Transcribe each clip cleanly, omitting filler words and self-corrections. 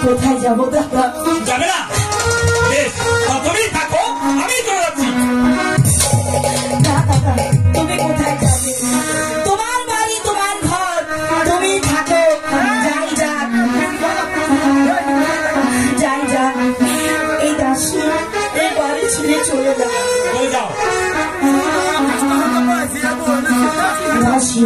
কোথায় যাবো দাদা? যাবে না? বেশ, তুমি থাকো, আমি চলে যাচ্ছি। তুমি কোথায় যাবে? তোমার বাড়ি, তোমার ঘর, তুমি থাকো। যাই যাক, যাই যাক, এই দাসী এই বাড়ি ছেড়ে চলে যাও। দাসী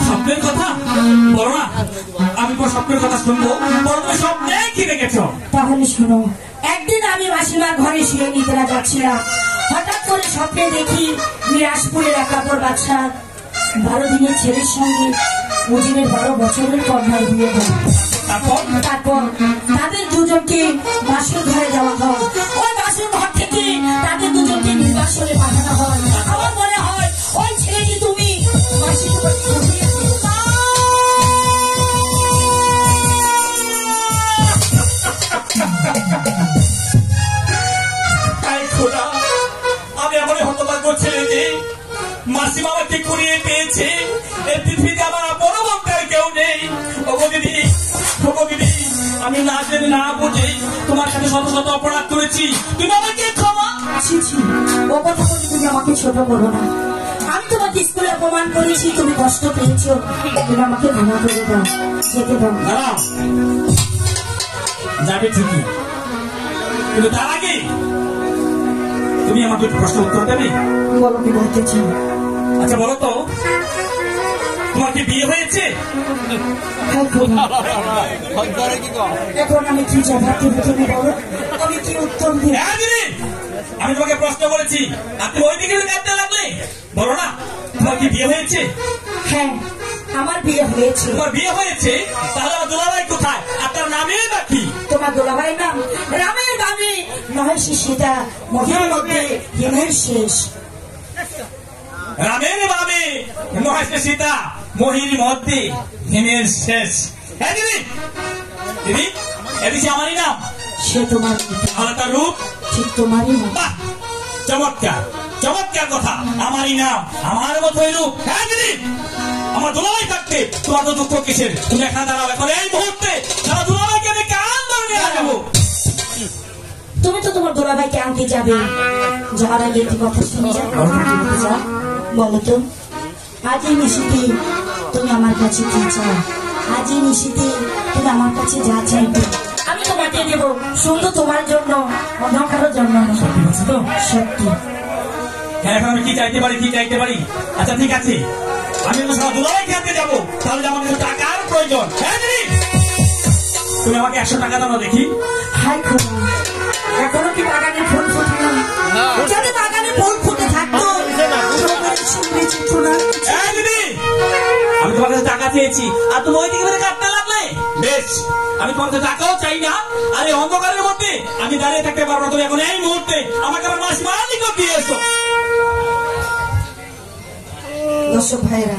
স্বপ্নের কথা বলো না, আমি তোমার স্বপ্নের কথা শুনবো। বলো তুমি স্বপ্নে কি দেখেছো? তাহলে শোনো। একদিন আমি মাসিমার ঘরে শুয়ে নিদ্রা যাচ্ছিলাম, হঠাৎ করে স্বপ্নে দেখি মিরাজপুরের একাপড় বাদশা 12 দিনের ছেলের সঙ্গে মুজিবের 12 বছরের কন্যার বিয়ে হয়। তারপর তাদের দুজনকে বাসর ঘরে দেওয়া হয়। ওই বাসর ঘর থেকে তাদের দুজনকে নির্বাসনে পাঠানো হয়। আমার মনে হয় ওই ছেলেটি তুমি আমি এমন হতভাগ্য ছেলে যে মাসি বাবাকে কুড়িয়ে পেয়েছে। এই পৃথিবীতে আমার বড় বক্তার কেউ নেই। দিদি, আমি না জেনে না বুঝে তোমার সাথে শত শত অপরাধ করেছি, তুমি আমাকে ক্ষমা। ও কথা বলে তুমি আমাকে ছোট করো না। আমি তোমাকে স্কুলে অপমান করেছি, তুমি কষ্ট পেয়েছো, তুমি আমাকে ক্ষমা করে দাও, যেতে দাও। যাবে ঠিকই, কিন্তু তার আগে তুমি আমাকে প্রশ্ন উত্তর দেবে। বলো, কি বলতে চাও? আচ্ছা বলো তো, তোমার কি বিয়ে হয়েছে? এখন আমি কি জবাব দেবো তুমি বলো, আমি কি উত্তর দিই? আমি তোমাকে প্রশ্ন করেছি, আপনি ওই দিকে কাঁদতে লাগলে। বলো না, তোমার কি বিয়ে হয়েছে? হ্যাঁ, আমার বিয়ে হয়েছে। তোমার বিয়ে হয়েছে? তাহলে আমার দুলাভাই কোথায়? আপনার নামই বা কি? তোমার দুলাভাইয়ের নাম রামের বামে মহেশী সীতা, মহির মধ্যে হিমের শেষ। রামের বামে মহেশী সীতা, মহির মধ্যে হিমের শেষ। হ্যাঁ দিদি, দিদি এদিকে আমারই নাম। সে তোমার তার রূপ ঠিক তোমারই নাম। বাহ, চমৎকার চমৎকার কথা। আমারই নাম, আমার মতোই রূপ। হ্যাঁ দিদি, আমার দুলাভাই থাকতে তোমার তো দুঃখ কিসের? তুমি এখানে দাঁড়াও, এখন এই মুহূর্তে সারা দুলাভাইকে আমি কান ধরে নিয়ে যাবো। তুমি তো তোমার দুলাভাইকে আনতে যাবে, যাওয়ার আগে একটি কথা শুনে যাও। বলো তো, আজ এই নিশিতে তুমি আমার কাছে কি চাও? আজ এই নিশিতে তুমি আমার কাছে যা চাইবে আমি তোমাকে দেব, শুধু তোমার জন্য, অন্য কারোর জন্য। সত্যি বলছি তো? সত্যি। হ্যাঁ, এখন আমি কি চাইতে পারি, কি চাইতে পারি? আচ্ছা ঠিক আছে, আমি তো সারা দুলাভাইকে আনতে যাবো, তাহলে আমার কাছে টাকার প্রয়োজন। হ্যাঁ দিদি, তুমি আমাকে 100 টাকা দাও দেখি। হাই খোদা, এখনো কি বাগানে ফুল ফুটে না? যদি বাগানে ফুল ফুটে থাকতো আমি তোমার কাছে টাকা চেয়েছি, আর তুমি ওই দিকে কাটতে লাগলে। বেশ, বেশ, আমি তোমার কাছে টাকাও চাই না, আর এই অন্ধকারের মধ্যে আমি দাঁড়িয়ে থাকতে পারবো না। তুমি এখন এই মুহূর্তে আমাকে আমার মাসিমার নিকট দিয়ে এসো। দর্শক ভাইরা,